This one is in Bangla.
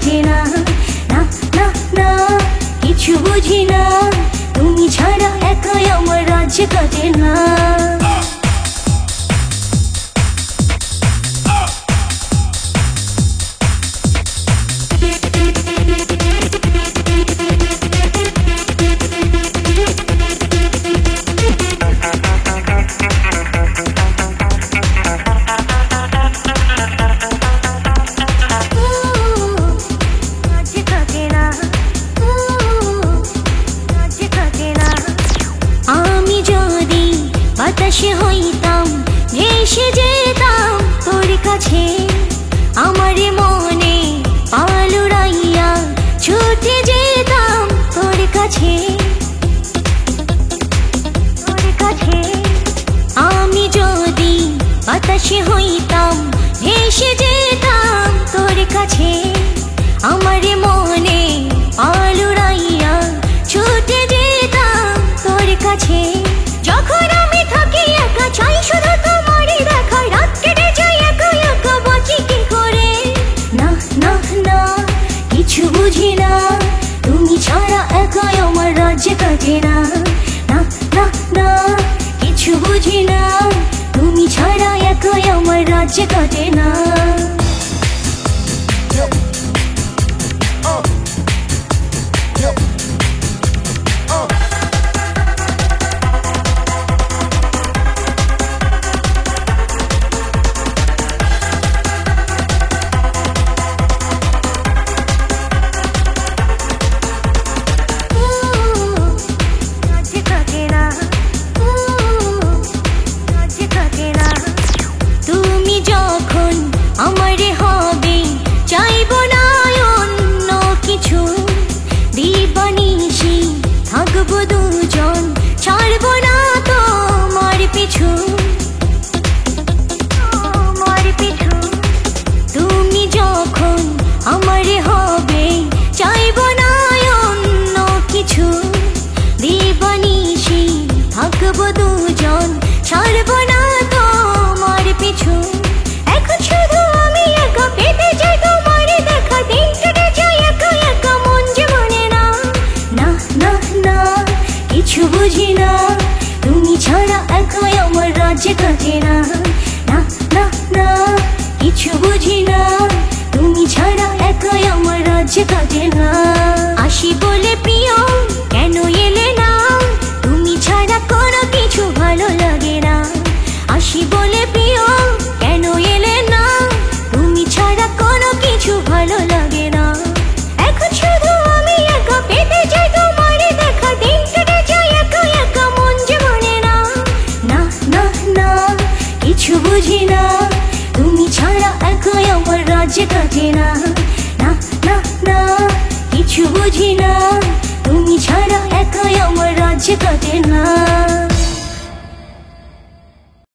কাটে না, না না না কিছু বুঝি না, তুমি ছাড়া একাই আমার রাজ্য কাটে না। বাতাসে হইতাম ভেসে যেতাম তোর কাছে, আমার মনে পাল উড়াইয়া ছুটে যেতাম তোর কাছে, তোর কাছে। আমি যদি বাতাসে হইতাম ভেসে যেতাম তোর কাছে, আমার মনে পাল উড়াইয়া ছুটে যেতাম তোর কাছে। যখন আমি থাকি একা চাই শুধু তোমারই দেখা, রাত কেটে যাই একা একা বাঁচি কি করে, না না না কিছু বুঝি না, তুমি ছাড়া একাই আমার রাজ্য কাটে না, না না না কিছু বুঝি না, তুমি ছাড়া একাই আমার রাজ্য কাটে না। আমারে হবে চাইব না অন্য কিছু, দিবানিশি থাকবো দুজন, ছাড়বো না তোমার পিছু, তোমার পিছু। তুমি যখন আমারে হবে চাইব না অন্য কিছু, দিবানিশি থাকবো দুজন, ছাড়বো না তোমার পিছু। এখন শুধু আমি একা পেতে চাই তোমার দেখা, দিন কেটে যাই একা একা মন যে মানে না, না না না কিছু বুঝি না, তুমি ছাড়া একাই আমার রাজ্য কাটে না, না না না কিছু বুঝি না, তুমি ছাড়া একাই আমার রাজ্য কাটে না। আসি বলে প্রিয় কেন এলে না, তুমি ছাড়া কোনো কিছু ভালো লাগে না, আসি বলে প্রিয় কেন এলে না, তুমি ছাড়া কোনো কিছু ভালো লাগে না। এখন শুধু আমি একা পেতে চাই তোমার দেখা, দিন কেটে যাই একা একা মন যে মানে না, না না না কিছু বুঝি না, তুমি ছাড়া একাই আমার রাজ্য কাটে না, না না না কিছু বুঝি না, তুমি ছাড়া একাই আমার রাজ্য কাটে না।